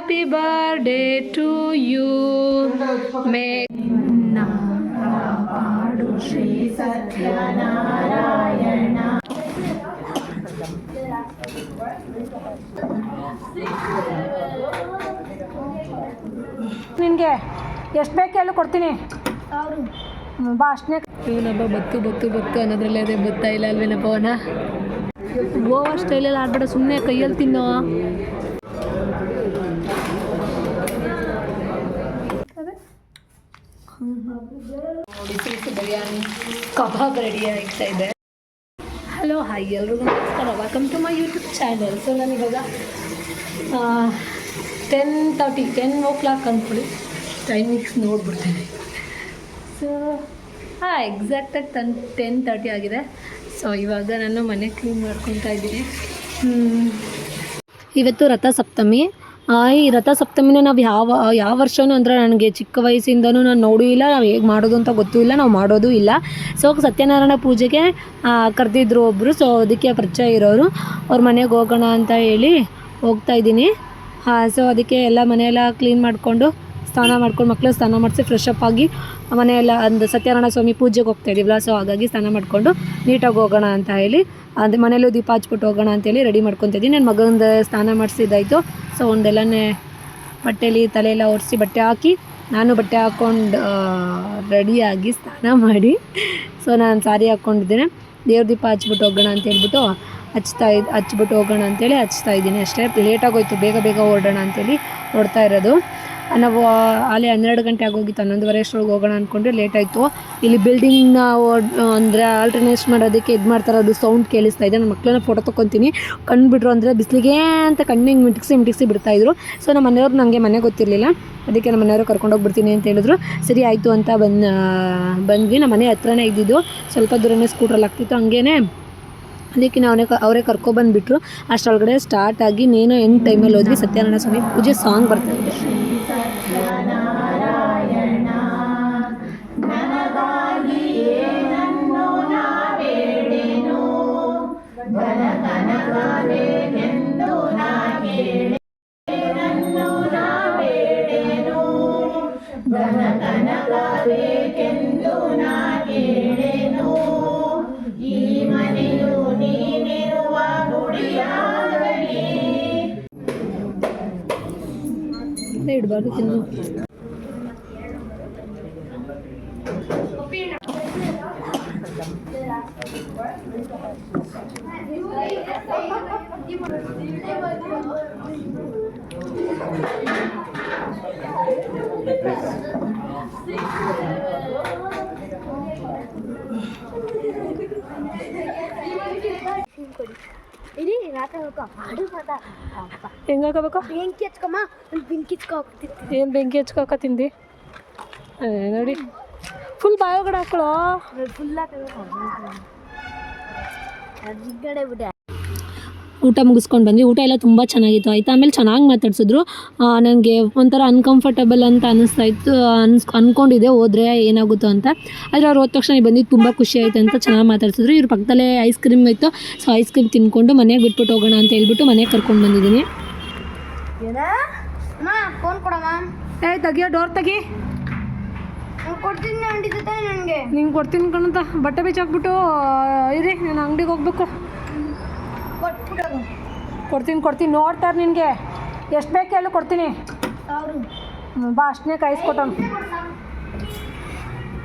Happy birthday to you. May Namaadu Shri Satyanarayana. ನಿನಗೆ ಎಷ್ಟು ಬೇಕು ಹೇಳು ಕೊಡ್ತೀನಿ ಬಾ ಅಷ್ಟೇ. ಇವನಬ್ಬ ಬತ್ತು ಅನ್ನೋದ್ರಲ್ಲೇ ಅದೇ ಬತ್ತಾ ಇಲ್ಲ ಅಲ್ವೇನಪ್ಪ ಅವನ ಓವರ್ ಸ್ಟೈಲಲ್ಲಿ ಆಡ್ಬೇಡ, ಸುಮ್ಮನೆ ಕೈಯಲ್ಲಿ ತಿನ್ನೋ. ಬಿರಿಯಾನಿ ಕಬಾಬ್ ರೆಡಿ ಆಗ್ತಾ ಇದೆ. ಹಲೋ ಹಾಯ್ ಎಲ್ರಿಗೂ ನಮಸ್ಕಾರ, welcome to my YouTube channel. So ನಾನಿವಾಗ 10 o'clock ಅಂದ್ಕೊಳ್ಳಿ, ಟೈಮಿಂಗ್ಸ್ ನೋಡ್ಬಿಡ್ತೀನಿ. ಸೊ ಎಕ್ಸಾಕ್ಟಾಗಿ 10:30 ಆಗಿದೆ. ಸೊ ಇವಾಗ ನಾನು ಮನೆ ಕ್ಲೀನ್ ಮಾಡ್ಕೊತಾ ಇದ್ದೀನಿ. ಇವತ್ತು ರಥಸಪ್ತಮಿ. ಈ ರಥಸಪ್ತಮಿನ ನಾವು ಯಾವ ವರ್ಷವೂ ಅಂದರೆ ನನಗೆ ಚಿಕ್ಕ ವಯಸ್ಸಿಂದನೂ ನಾನು ನೋಡೂ ಇಲ್ಲ, ನಾವು ಹೇಗೆ ಮಾಡೋದು ಅಂತ ಗೊತ್ತೂ ಇಲ್ಲ, ನಾವು ಮಾಡೋದು ಇಲ್ಲ. ಸೊ ಸತ್ಯನಾರಾಯಣ ಪೂಜೆಗೆ ಕರೆದಿದ್ರು ಒಬ್ಬರು. ಸೊ ಅದಕ್ಕೆ ಪರಿಚಯ ಇರೋರು, ಅವ್ರ ಮನೆಗೆ ಹೋಗೋಣ ಅಂತ ಹೇಳಿ ಹೋಗ್ತಾಯಿದ್ದೀನಿ. ಸೊ ಅದಕ್ಕೆ ಎಲ್ಲ ಮನೆಯೆಲ್ಲ ಕ್ಲೀನ್ ಮಾಡಿಕೊಂಡು ಸ್ನಾನ ಮಾಡ್ಕೊಂಡು ಮಕ್ಕಳು ಸ್ನಾನ ಮಾಡಿಸಿ ಫ್ರೆಶ್ ಅಪ್ ಆಗಿ ಮನೆಯೆಲ್ಲ ಒಂದು ಸತ್ಯನಾರಾಯಣ ಸ್ವಾಮಿ ಪೂಜೆಗೆ ಹೋಗ್ತಾಯಿದ್ದೀವಲ್ಲ, ಸೊ ಹಾಗಾಗಿ ಸ್ನಾನ ಮಾಡಿಕೊಂಡು ನೀಟಾಗಿ ಹೋಗೋಣ ಅಂತ ಹೇಳಿ ಅದು ಮನೇಲೂ ದೀಪ ಹಚ್ಬಿಟ್ಟು ಹೋಗೋಣ ಅಂತೇಳಿ ರೆಡಿ ಮಾಡ್ಕೊತಿದ್ದೀನಿ. ನನ್ನ ಮಗಂದು ಸ್ನಾನ ಮಾಡಿಸಿದ್ದಾಯಿತು. ಸೊ ಒಂದೆಲ್ಲನೇ ಬಟ್ಟೆಲಿ ತಲೆಯೆಲ್ಲ ಒರೆಸಿ ಬಟ್ಟೆ ಹಾಕಿ ನಾನು ಬಟ್ಟೆ ಹಾಕ್ಕೊಂಡು ರೆಡಿಯಾಗಿ ಸ್ನಾನ ಮಾಡಿ, ಸೊ ನಾನು ಸಾರಿ ಹಾಕ್ಕೊಂಡಿದ್ದೇನೆ. ದೇವ್ರ ದೀಪ ಹಚ್ಬಿಟ್ಟು ಹೋಗೋಣ ಅಂತ ಹೇಳ್ಬಿಟ್ಟು ಹಚ್ಬಿಟ್ಟು ಹೋಗೋಣ ಅಂತೇಳಿ ಹಚ್ತಾ ಇದ್ದೀನಿ ಅಷ್ಟೇ. ಲೇಟಾಗೋಯ್ತು, ಬೇಗ ಹೊರಡೋಣ ಅಂತೇಳಿ ಹೊರಡ್ತಾ ಇರೋದು. ನಾವು ಅಲ್ಲಿ 12 ಗಂಟೆ ಆಗೋಗಿತ್ತು, 11:30 ಅಷ್ಟರೊಳಗೆ ಹೋಗೋಣ ಅಂದ್ಕೊಂಡ್ರೆ ಲೇಟ್ ಆಯಿತು. ಇಲ್ಲಿ ಬಿಲ್ಡಿಂಗ್ನ ಅಂದರೆ ಆಲ್ಟರ್ನೇಟ್ ಮಾಡೋದಕ್ಕೆ ಇದು ಮಾಡ್ತಾರೆ, ಅದು ಸೌಂಡ್ ಕೇಳಿಸ್ತಾ ಇದೆ. ನನ್ನ ಮಕ್ಕಳನ್ನ ಫೋಟೋ ತೊಗೊತೀನಿ, ಕಣ್ಬಿಟ್ರು ಅಂದರೆ ಬಿಸಿಲಿಗೆ ಅಂತ ಕಣ್ಣಿಗೆ ಮಿಟಿಕ್ಸಿ ಬಿಡ್ತಾಯಿದ್ರು. ಸೊ ನಮ್ಮ ಮನೆಯವ್ರು ನನಗೆ ಮನೆ ಗೊತ್ತಿರಲಿಲ್ಲ, ಅದಕ್ಕೆ ನಮ್ಮ ಮನೆಯವರು ಕರ್ಕೊಂಡೋಗ್ಬಿಡ್ತೀನಿ ಅಂತ ಹೇಳಿದ್ರು. ಸರಿ ಆಯಿತು ಅಂತ ಬಂದ್ವಿ. ನಮ್ಮ ಮನೆ ಹತ್ರನೇ ಇದ್ದಿದ್ದು, ಸ್ವಲ್ಪ ದೂರನೇ ಸ್ಕೂಟ್ರಲ್ಲಿ ಆಗ್ತಿತ್ತು. ಹಂಗೇ ಅದಕ್ಕೆ ಅವರೇ ಕರ್ಕೊಬಂದುಬಿಟ್ರು. ಅಷ್ಟರೊಳಗಡೆ ಸ್ಟಾರ್ಟ್ ಆಗಿ ನೇನೋ ಎಂಡ್ ಟೈಮಲ್ಲಿ ಹೋದ್ವಿ. ಸತ್ಯನಾರಾಯಣ ಸ್ವಾಮಿ ಪೂಜೆ ಸಾಂಗ್ ಬರ್ತಾಯಿದೆ. ಇಡಬಾರ್ದು ತಿನ್ನು. ಹೆಂಗೆ ಹಾಕೋಬೇಕು? ಬೆಂಕಿ ಹಚ್ಕಮ್ಮ, ಬೆಂಕಿ ಏನು ಬೆಂಕಿ ಹಚ್ಕೋಕ ತಿಂದು ನೋಡಿ, ಫುಲ್ ಬಾಯೊಳಗಡೆ ಹಾಕೊಳ್ಳೋ. ಊಟ ಮುಗಿಸ್ಕೊಂಡು ಬಂದ್ವಿ. ಊಟ ಎಲ್ಲ ತುಂಬ ಚೆನ್ನಾಗಿತ್ತು ಆಯಿತಾ. ಆಮೇಲೆ ಚೆನ್ನಾಗಿ ಮಾತಾಡ್ಸಿದ್ರು. ನನಗೆ ಒಂಥರ ಅನ್ಕಂಫರ್ಟಬಲ್ ಅಂತ ಅನ್ನಿಸ್ತಾಯಿತ್ತು, ಅಂದ್ಕೊಂಡಿದ್ದೆ ಹೋದರೆ ಏನಾಗುತ್ತೋ ಅಂತ. ಆದರೆ ಅವ್ರು ಹೋದ ತಕ್ಷಣ ಬಂದಿದ್ದು ತುಂಬ ಖುಷಿ ಆಯಿತು ಅಂತ ಚೆನ್ನಾಗಿ ಮಾತಾಡ್ಸಿದ್ರು. ಇವ್ರ ಪಕ್ಕದಲ್ಲೇ ಐಸ್ ಕ್ರೀಮ್ ಇತ್ತು. ಸೊ ಐಸ್ ಕ್ರೀಮ್ ತಿನ್ಕೊಂಡು ಮನೆಗೆ ಬಿಟ್ಬಿಟ್ಟು ಹೋಗೋಣ ಅಂತ ಹೇಳ್ಬಿಟ್ಟು ಮನೆಗೆ ಕರ್ಕೊಂಡು ಬಂದಿದ್ದೀನಿ. ಫೋನ್ ಕೊಡಮ್ಮ. ತೆಗಿಯೋ, ಡೋರ್ ತೆಗಿ. ಕೊಡ್ತೀನಿ ನನಗೆ, ನಿಂಗೆ ಕೊಡ್ತೀನಿ ಕಣಂತ. ಬಟ್ಟೆ ಬಿಚ್ಚಾಕ್ಬಿಟ್ಟು ಇರಿ, ನಾನು ಅಂಗಡಿಗೆ ಹೋಗ್ಬೇಕು. ಕೊಡ್ತೀನಿ ನೋಡ್ತಾರೆ. ನಿನಗೆ ಎಷ್ಟು ಬೇಕು ಹೇಳು ಕೊಡ್ತೀನಿ. ಬಾ ಅಷ್ಟೇ ಕಾಯಿಸ್ಕೊಟ್ಟನು.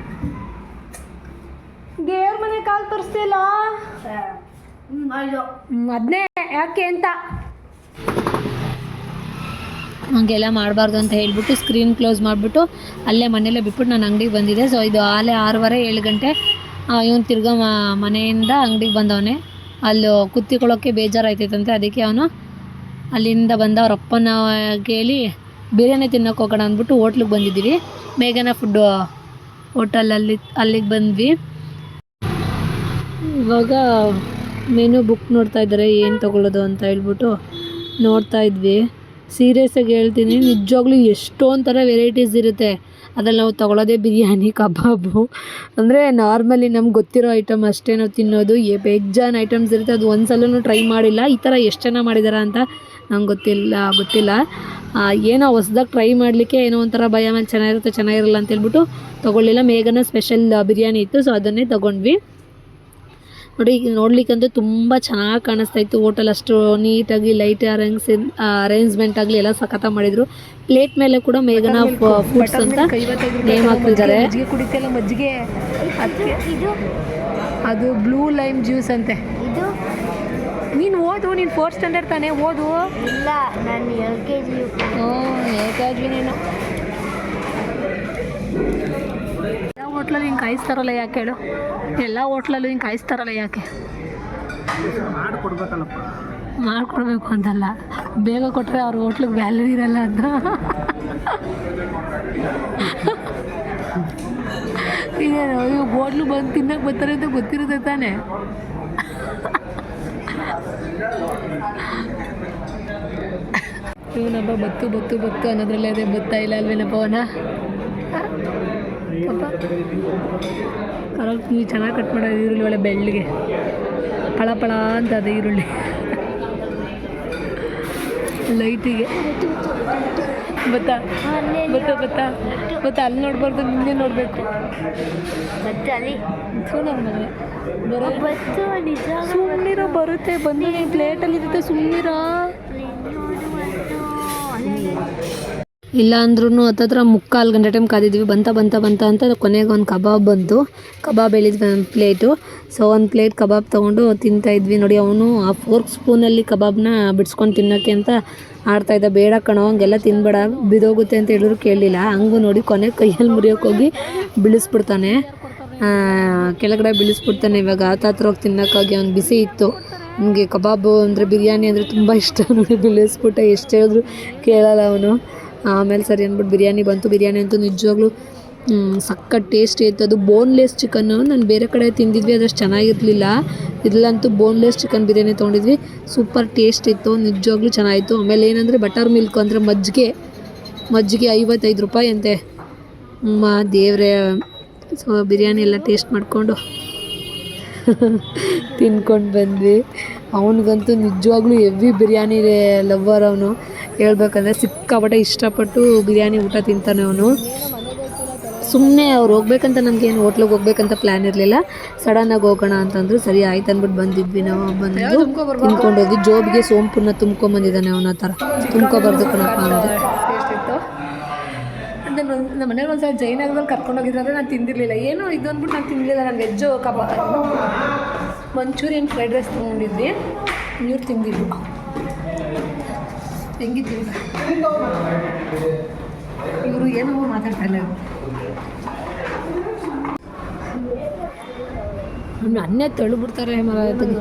ದೇವ್ರ ಮನೆ ಕಾಲು ತೋರಿಸ್ತಿಲ್ಲ, ಅದನ್ನೇ ಯಾಕೆ ಅಂತ ಹಂಗೆಲ್ಲ ಮಾಡಬಾರ್ದು ಅಂತ ಹೇಳ್ಬಿಟ್ಟು ಸ್ಕ್ರೀನ್ ಕ್ಲೋಸ್ ಮಾಡಿಬಿಟ್ಟು ಅಲ್ಲೇ ಮನೆಯಲ್ಲೇ ಬಿಟ್ಬಿಟ್ಟು ನಾನು ಅಂಗಡಿಗೆ ಬಂದಿದ್ದೆ. ಸೊ ಇದು ಆಲೇ 6:30 ಗಂಟೆ. ಇವನು ತಿರ್ಗಾ ಮನೆಯಿಂದ ಅಂಗಡಿಗೆ ಬಂದವನೇ. ಅಲ್ಲಿ ಕುತ್ತಿಕೊಳ್ಳೋಕ್ಕೆ ಬೇಜಾರಾಯ್ತೈತಂತೆ, ಅದಕ್ಕೆ ಅವನು ಅಲ್ಲಿಂದ ಬಂದ ಅವ್ರ ಅಪ್ಪನ ಕೇಳಿ ಬಿರಿಯಾನಿ ತಿನ್ನೋಕೆ ಹೋಗೋಣ ಅಂದ್ಬಿಟ್ಟು ಹೋಟ್ಲಿಗೆ ಬಂದಿದ್ದೀವಿ. ಮೇಘನಾ ಫುಡ್ ಅಲ್ಲಿಗೆ ಬಂದ್ವಿ. ಇವಾಗ ಮೆನು ಬುಕ್ ನೋಡ್ತಾ ಇದ್ದಾರೆ, ಏನು ತೊಗೊಳ್ಳೋದು ಅಂತ ಹೇಳ್ಬಿಟ್ಟು ನೋಡ್ತಾ ಇದ್ವಿ. ಸೀರಿಯಸ್ಸಾಗಿ ಹೇಳ್ತೀನಿ, ನಿಜವಾಗ್ಲೂ ಎಷ್ಟೊಂದು ಥರ ವೆರೈಟೀಸ್ ಇರುತ್ತೆ. ಅದ್ರಲ್ಲಿ ನಾವು ತೊಗೊಳ್ಳೋದೇ ಬಿರಿಯಾನಿ, ಕಬಾಬು, ಅಂದರೆ ನಾರ್ಮಲಿ ನಮ್ಗೆ ಗೊತ್ತಿರೋ ಐಟಮ್ ಅಷ್ಟೇ ನಾವು ತಿನ್ನೋದು. ಬೇಜಾನ್ ಐಟಮ್ಸ್ ಇರುತ್ತೆ, ಅದು ಒಂದು ಸಲನೂ ಟ್ರೈ ಮಾಡಿಲ್ಲ. ಈ ಥರ ಎಷ್ಟು ಜನ ಮಾಡಿದಾರ ಅಂತ ನಂಗೆ ಗೊತ್ತಿಲ್ಲ. ಏನೋ ಹೊಸ್ದಾಗಿ ಟ್ರೈ ಮಾಡಲಿಕ್ಕೆ ಏನೋ ಒಂಥರ ಭಯ, ಮೇಲೆ ಚೆನ್ನಾಗಿರಲ್ಲ ಅಂತೇಳ್ಬಿಟ್ಟು ತೊಗೊಳ್ಳಿಲ್ಲ. ಮೇಘನ ಸ್ಪೆಷಲ್ ಬಿರಿಯಾನಿ ಇತ್ತು, ಸೊ ಅದನ್ನೇ ತೊಗೊಂಡ್ವಿ. ನೋಡಿ, ನೋಡ್ಲಿಕ್ಕಂತೂ ತುಂಬ ಚೆನ್ನಾಗಿ ಕಾಣಿಸ್ತಾ ಇತ್ತು ಹೋಟೆಲ್. ಅಷ್ಟು ನೀಟಾಗಿ ಲೈಟ್ ಅರೇಂಜ್ಮೆಂಟ್ ಆಗಲಿ ಎಲ್ಲ ಸಖತ್ತಾಗಿ ಮಾಡಿದರು. ಪ್ಲೇಟ್ ಮೇಲೆ ಕೂಡ ಮೇಘನ ಫುಡ್ಸ್ ಅಂತ ನೇಮ್ ಹಾಕಿದ್ದಾರೆ. ಮಜ್ಜಿಗೆ ಕುಡಿತಿಲ್ಲ, ಮಜ್ಜಿಗೆ ಅದು ಬ್ಲೂ ಲೈಮ್ ಜ್ಯೂಸ್ ಅಂತೆ. ಇದು ನೀನು ಓದು, ನೀನು 4th ಸ್ಟ್ಯಾಂಡರ್ಡ್ ತಾನೇ, ಓದು. ಇಲ್ಲ, ನಾನು LKG. LKG ನೀನು. ಎಲ್ಲ ಹೋಟ್ಲಲ್ಲಿ ಹಿಂಗೆ ಕಾಯಿಸ್ತಾರಲ್ಲ ಯಾಕೆ ಹೇಳು? ಎಲ್ಲ ಹೋಟ್ಲಲ್ಲೂ ಹಿಂಗೆ ಕಾಯಿಸ್ತಾರಲ್ಲ ಯಾಕೆ? ಮಾಡಿಕೊಡ್ಬೇಕು ಅಂತಲ್ಲ, ಬೇಗ ಕೊಟ್ಟರೆ ಅವ್ರ ಹೋಟ್ಲಿಗೆ ವ್ಯಾಲ್ಯೂ ಇರಲ್ಲ ಅಂತ. ಇದೇನು ಇವಾಗ ಹೋಟ್ಲು ಬಂದು ತಿನ್ನಕ್ಕೆ ಬರ್ತಾರೆ ಅಂತ ಗೊತ್ತಿರುತ್ತೆ ತಾನೇ. ಇವನಬ್ಬ ಬತ್ತು ಅನ್ನೋದ್ರಲ್ಲೇ ಅದೇ ಬತ್ತಾ ಇಲ್ಲ ಅಲ್ವೇನಪ್ಪ ಅವನ ಪಾಪ. ಕರೆಕ್ಟ್ ನೀವು ಚೆನ್ನಾಗಿ ಕಟ್ ಮಾಡೋದು ಈರುಳ್ಳಿ, ಒಳ್ಳೆ ಬೆಳ್ಳಿಗೆ ಪಳ ಅಂತ ಅದು ಈರುಳ್ಳಿ ಲೈಟಿಗೆ. ಬತ್ತಾ ಅಲ್ಲಿ ನೋಡ್ಬಾರ್ದು, ನಿನ್ನೆ ನೋಡಬೇಕು. ಸುಮ್ಮನಿರೋ, ಬರುತ್ತೆ ಬಂದು ನೀನು ಪ್ಲೇಟಲ್ಲಿ ಇರುತ್ತೆ, ಸುಮ್ಮನಿರೋ. ಇಲ್ಲ ಅಂದ್ರೂ ಹತ್ತತ್ರ 3/4 ಗಂಟೆ ಟೈಮ್ ಕಾದಿದ್ವಿ. ಬಂತ ಅಂತ ಕೊನೆಗೆ ಒಂದು ಕಬಾಬ್ ಬಂತು. ಕಬಾಬ್ ಹೇಳಿದ್ವಿ ಒಂದು ಪ್ಲೇಟು. ಸೊ ಒಂದು ಪ್ಲೇಟ್ ಕಬಾಬ್ ತೊಗೊಂಡು ತಿಂತಾಯಿದ್ವಿ. ನೋಡಿ, ಅವನು ಆ ಫೋರ್ಕ್ ಸ್ಪೂನಲ್ಲಿ ಕಬಾಬ್ನ ಬಿಡಿಸ್ಕೊಂಡು ತಿನ್ನೋಕ್ಕೆ ಅಂತ ಆಡ್ತಾಯಿದ್ದ. ಬೇಡ ಕಣೋ, ಹಂಗೆಲ್ಲ ತಿನ್ಬೇಡ, ಬಿದೋಗುತ್ತೆ ಅಂತ ಹೇಳಿದ್ರು ಕೇಳಲಿಲ್ಲ. ಹಂಗೂ ನೋಡಿ ಕೊನೆಗೆ ಕೈಯಲ್ಲಿ ಮುರಿಯೋಕೆ ಹೋಗಿ ಬೀಳಿಸ್ಬಿಡ್ತಾನೆ, ಕೆಳಗಡೆ ಬೀಳಿಸ್ಬಿಡ್ತಾನೆ. ಇವಾಗ ಹತ್ರ ಹೋಗಿ ತಿನ್ನೋಕ್ಕಾಗಿ ಅವ್ನು ಬಿಸಿ ಇತ್ತು. ನನಗೆ ಕಬಾಬು ಅಂದರೆ ಬಿರಿಯಾನಿ ಅಂದರೆ ತುಂಬ ಇಷ್ಟ. ನೋಡಿ ಬೀಳಿಸ್ಬಿಟ್ಟೆ, ಎಷ್ಟು ಹೇಳಿದ್ರು ಕೇಳಲ್ಲ ಅವನು. ಆಮೇಲೆ ಸರಿ ಅಂದ್ಬಿಟ್ಟು ಬಿರಿಯಾನಿ ಬಂತು. ಬಿರಿಯಾನಿ ಅಂತೂ ನಿಜವಾಗ್ಲೂ ಸಖತ್ ಟೇಸ್ಟ್ ಇತ್ತು. ಅದು ಬೋನ್ಲೆಸ್ ಚಿಕನ್ನು. ನಾನು ಬೇರೆ ಕಡೆ ತಿಂದಿದ್ವಿ, ಅದಷ್ಟು ಚೆನ್ನಾಗಿರಲಿಲ್ಲ. ಇಲ್ಲಂತೂ ಬೋನ್ಲೆಸ್ ಚಿಕನ್ ಬಿರಿಯಾನಿ ತೊಗೊಂಡಿದ್ವಿ, ಸೂಪರ್ ಟೇಸ್ಟ್ ಇತ್ತು, ನಿಜವಾಗ್ಲೂ ಚೆನ್ನಾಗಿತ್ತು. ಆಮೇಲೆ ಏನಂದರೆ ಬಟರ್ ಮಿಲ್ಕ್ ಅಂದರೆ ಮಜ್ಜಿಗೆ 55 ರೂಪಾಯಿ ಅಂತೆ. ದೇವ್ರೆ. ಸೊ ಬಿರಿಯಾನಿ ಎಲ್ಲ ಟೇಸ್ಟ್ ಮಾಡಿಕೊಂಡು ತಿನ್ಕೊಂಡು ಬಂದ್ವಿ. ಅವನಿಗಂತೂ ನಿಜವಾಗ್ಲೂ ಹೆವಿ ಬಿರಿಯಾನಿ ಲವ್ವರ್ ಅವನು. ಹೇಳ್ಬೇಕಂದ್ರೆ ಸಿಕ್ಕಾಪಟ್ಟೆ ಇಷ್ಟಪಟ್ಟು ಬಿರಿಯಾನಿ ಊಟ ತಿಂತಾನೆ ಅವನು. ಸುಮ್ಮನೆ ಅವ್ರು ಹೋಗ್ಬೇಕಂತ ನಮಗೇನು ಹೋಟ್ಲಿಗೆ ಹೋಗ್ಬೇಕಂತ ಪ್ಲ್ಯಾನ್ ಇರಲಿಲ್ಲ. ಸಡನ್ನಾಗಿ ಹೋಗೋಣ ಅಂತಂದ್ರು. ಸರಿ ಆಯ್ತು ಅಂದ್ಬಿಟ್ಟು ಬಂದಿದ್ವಿ. ನಾವು ಬಂದು ತಿನ್ಕೊಂಡು ಹೋಗಿ ಜೋಬಿಗೆ ಸೋಂಪನ್ನ ತುಂಬ್ಕೊಂಬಂದಿದ್ದಾನೆ ಅವನ ಥರ. ತುಂಬ್ಕೊಬಾರ್ದು ಕಣಪ್ಪ ಅಂತ. ನಮ್ಮ ಮನೇಲಿ ಒಂದ್ಸಲ ಜೈನಗರದಲ್ಲಿ ಕರ್ಕೊಂಡೋಗಿದ್ರೆ ನಾನು ತಿಂದಿರಲಿಲ್ಲ. ಏನೋ ಇದು ಅಂದ್ಬಿಟ್ಟು ನಾನು ತಿನ್ನಲಿಲ್ಲ. ನಾನು ವೆಜ್ಜು ಮಂಚೂರಿಯನ್ ಫ್ರೈಡ್ ರೈಸ್ ತೊಗೊಂಡಿದ್ವಿ, ನೀರು ತಿಂದಿದ್ದು. ಹೆಂಗಿದ್ದೀವಿ ಇವರು ಏನೋ ಮಾತಾಡ್ತಾಯಿಲ್ಲ. ಅನ್ನೇ ತಳ್ಳಿಬಿಡ್ತಾರೆ ಮರತೆಗೆ.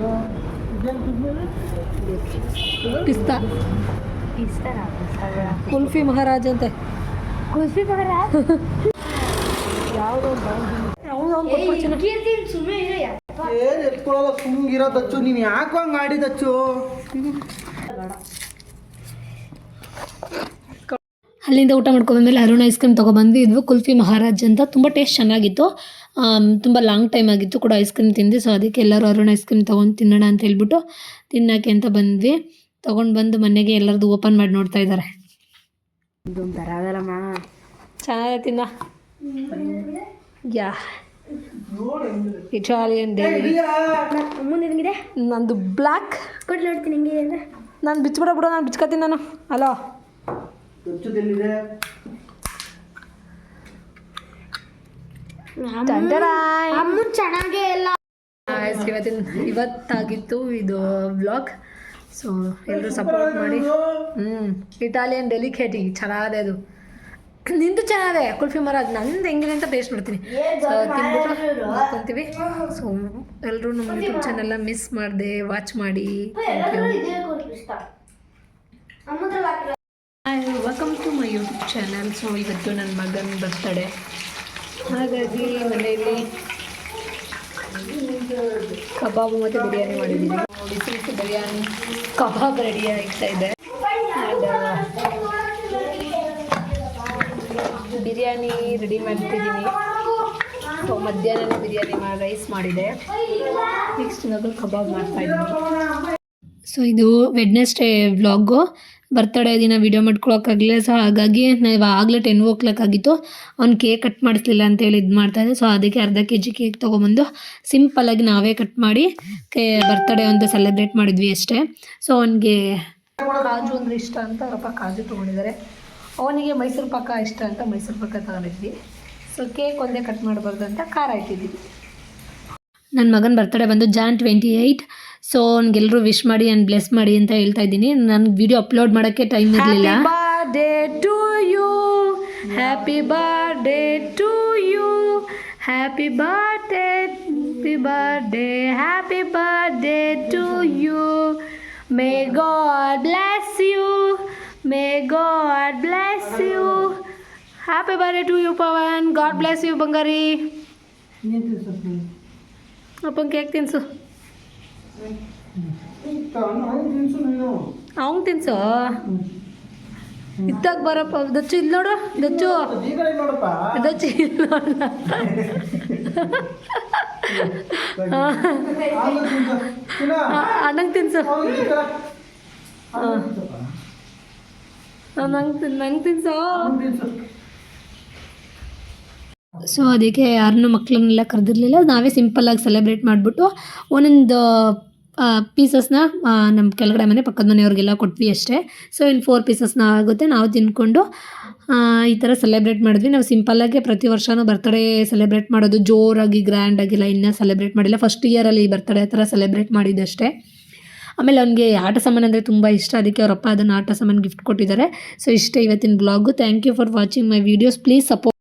ಪಿಸ್ತಾ ಕುಲ್ಫಿ ಮಹಾರಾಜ್ ಅಂತೆ. ಸುಮ್ಗಿರೋದಚ್ಚು, ನೀನು ಯಾಕೋ ಹಂಗೆ ಆಡಿದಚ್ಚು. ಅಲ್ಲಿಂದ ಊಟ ಮಾಡ್ಕೊಂಡ್ಮೇಲೆ ಅರುಣ್ ಐಸ್ ಕ್ರೀಮ್ ತೊಗೊಬಂದ್ವಿ. ಇದು ಕುಲ್ಫಿ ಮಹಾರಾಜ್ ಅಂತ, ತುಂಬ ಟೇಸ್ಟ್ ಚೆನ್ನಾಗಿತ್ತು. ತುಂಬ ಲಾಂಗ್ ಟೈಮ್ ಆಗಿತ್ತು ಕೂಡ ಐಸ್ ಕ್ರೀಮ್ ತಿಂದು. ಸೊ ಅದಕ್ಕೆ ಎಲ್ಲರೂ ಅರುಣ್ ಐಸ್ ಕ್ರೀಮ್ ತೊಗೊಂಡು ತಿನ್ನೋಣ ಅಂತ ಹೇಳ್ಬಿಟ್ಟು ತಿನ್ನೋಕ್ಕೆ ಅಂತ ಬಂದ್ವಿ. ತೊಗೊಂಡು ಬಂದು ಮನೆಗೆ ಎಲ್ಲರದು ಓಪನ್ ಮಾಡಿ ನೋಡ್ತಾ ಇದ್ದಾರೆ. ಚೆನ್ನಾಗಿದೆ, ತಿನ್ನ. ಯಾ ಇಟಾಲಿಯನ್ ಡೈರಿ. ನಂದು ಬ್ಲ್ಯಾಕ್. ನಾನು ಬಿಚ್ಬಿಡ ನಾನು ಬಿಚ್ಕೊತೀನಿ ನಾನು. ಅಲೋ ಚೆನ್ನಾಗೇ ಇಲ್ಲ. ಇವತ್ತಾಗಿತ್ತು ಇದು ವ್ಲಾಗ್. ಸೊ ಎಲ್ಲರೂ ಸಪೋರ್ಟ್ ಮಾಡಿ. ಇಟಾಲಿಯನ್ ಡೆಲಿಕೇಟಿ ಚೆನ್ನಾಗಿದೆ. ಅದು ನಿಂದು ಚೆನ್ನಾಗಿದೆ ಕುಲ್ಫಿ ಮಹಾರಾಜ್. ನಂದು ಹೆಂಗಿದೆ ಅಂತ ಟೇಸ್ಟ್ ಮಾಡ್ತೀನಿ. ಸೊ ತಿಂದ್ಬಿಟ್ಟು ಮಾಡ್ಕೊತೀವಿ. ಸೊ ಎಲ್ಲರೂ ನಮ್ಮ ಯೂಟ್ಯೂಬ್ ಚಾನೆಲ್ನ ಮಿಸ್ ಮಾಡಿದೆ, ವಾಚ್ ಮಾಡಿ. Welcome to my YouTube channel. So ಇವತ್ತು ನನ್ನ ಮಗನ ಬರ್ತಡೇ, ಹಾಗಾಗಿ ಮನೆಯಲ್ಲಿ ಕಬಾಬು ಮತ್ತು ಬಿರಿಯಾನಿ ಮಾಡಿದ್ದೀನಿ. ಬಿಸಿ ಬಿರಿಯಾನಿ ಕಬಾಬ್ ರೆಡಿ ಆಗ್ತಾ ಇದೆ. ಬಿರಿಯಾನಿ ರೆಡಿ ಮಾಡ್ತಿದ್ದೀನಿ. ಸೊ ಮಧ್ಯಾಹ್ನ ಬಿರಿಯಾನಿ ರೈಸ್ ಮಾಡಿದೆ. ನೆಕ್ಸ್ಟ್ ಇವಾಗ ಕಬಾಬ್ ಮಾಡ್ತಾಯಿದ್ದೀನಿ. ಸೊ ಇದು ವೆಡ್ನೆಸ್ಡೇ ವ್ಲಾಗು. ಬರ್ತಡೇ ದಿನ ವೀಡಿಯೋ ಮಾಡ್ಕೊಳಕ್ಕಾಗಲಿಲ್ಲ, ಸೊ ಹಾಗಾಗಿ ನಾವು ಆಗಲೇ 10 ಆಗಿತ್ತು. ಅವ್ನು ಕೇಕ್ ಕಟ್ ಮಾಡಿಸ್ಲಿಲ್ಲ ಅಂತೇಳಿ ಇದು ಮಾಡ್ತಾಯಿದ್ದೆ. ಸೊ ಅದಕ್ಕೆ ಅರ್ಧ kg ಕೇಕ್ ತೊಗೊಂಬಂದು ಸಿಂಪಲ್ಲಾಗಿ ನಾವೇ ಕಟ್ ಮಾಡಿ ಬರ್ತಡೇ ಒಂದು ಸೆಲೆಬ್ರೇಟ್ ಮಾಡಿದ್ವಿ ಅಷ್ಟೇ. ಸೊ ಅವನಿಗೆ ಕಾಜು ಅಂದರೆ ಇಷ್ಟ ಅಂತ ಅವರಪ್ಪ ಕಾಜು ತೊಗೊಂಡಿದ್ದಾರೆ. ಅವನಿಗೆ ಮೈಸೂರು ಪಾಕ ಇಷ್ಟ ಅಂತ ಮೈಸೂರು ಪಾಕ ತಗೊಂಡಿದ್ವಿ. ಸೊ ಕೇಕ್ ಒಂದೇ ಕಟ್ ಮಾಡಬಾರ್ದು ಅಂತ ಖಾರ ಇಟ್ಟಿದ್ವಿ. ನನ್ನ ಮಗನ ಬರ್ತಡೇ ಬಂದು Jan 28. ಸೊ ಅವ್ನಿಗೆಲ್ಲರೂ ವಿಶ್ ಮಾಡಿ ಆ್ಯಂಡ್ ಬ್ಲೆಸ್ ಮಾಡಿ ಅಂತ ಹೇಳ್ತಾ ಇದ್ದೀನಿ. ನನಗೆ ವಿಡಿಯೋ ಅಪ್ಲೋಡ್ ಮಾಡೋಕ್ಕೆ ಟೈಮ್ ಇರಲಿಲ್ಲ. Birthday to you, happy birthday to you, happy birthday, happy birthday, happy birthday to you. May God bless you, may God bless you. Happy birthday to you Pavan. God bless you ಬಂಗಾರಿ. ಅಪ್ಪನ cake ತಿನ್ಸು. ಅವ್ನು ತಿನ್ಸು. ಇತ್ತಾಗ ಬರಪ್ಪ. ದಚ್ಚು ಇಲ್ಲಿ ನೋಡು, ದಚ್ಚು ದಚ್ಚು ಇಲ್ಲಿ ನೋಡ. ಅಣ್ಣಂಗೆ ತಿನ್ಸು. ನಂಗೆ ತಿನ್ಸು. So ಅದಕ್ಕೆ ಯಾರನ್ನೂ ಮಕ್ಕಳನ್ನೆಲ್ಲ ಕರೆದಿರಲಿಲ್ಲ. ನಾವೇ ಸಿಂಪಲ್ಲಾಗಿ ಸೆಲೆಬ್ರೇಟ್ ಮಾಡಿಬಿಟ್ಟು ಒಂದೊಂದು ಪೀಸಸ್ನ ನಮ್ಮ ಕೆಳಗಡೆ ಮನೆ ಪಕ್ಕದ ಮನೆಯವ್ರಿಗೆಲ್ಲ ಕೊಟ್ವಿ ಅಷ್ಟೇ. ಸೊ ಇನ್ನು 4 ಪೀಸಸ್ನ ಆಗುತ್ತೆ, ನಾವು ತಿಂದ್ಕೊಂಡು ಈ ಥರ ಸೆಲೆಬ್ರೇಟ್ ಮಾಡಿದ್ವಿ. ನಾವು ಸಿಂಪಲ್ಲಾಗಿ ಪ್ರತಿ ವರ್ಷವೂ ಬರ್ತಡೇ ಸೆಲೆಬ್ರೇಟ್ ಮಾಡೋದು, ಜೋರಾಗಿ ಗ್ರ್ಯಾಂಡಾಗಿಲ್ಲ ಇನ್ನೂ ಸೆಲೆಬ್ರೇಟ್ ಮಾಡಿಲ್ಲ. ಫಸ್ಟ್ ಇಯರಲ್ಲಿ ಬರ್ತಡೇ ಥರ ಸೆಲೆಬ್ರೇಟ್ ಮಾಡಿದ್ದಷ್ಟೇ. ಆಮೇಲೆ ಅವನಿಗೆ ಆಟ ಸಾಮಾನು ಅಂದರೆ ತುಂಬ ಇಷ್ಟ, ಅದಕ್ಕೆ ಅವರಪ್ಪ ಅದನ್ನು ಆಟ ಸಾಮಾನು ಗಿಫ್ಟ್ ಕೊಟ್ಟಿದ್ದಾರೆ. ಸೊ ಇಷ್ಟೇ ಇವತ್ತಿನ blog. Thank you for watching my videos. Please support.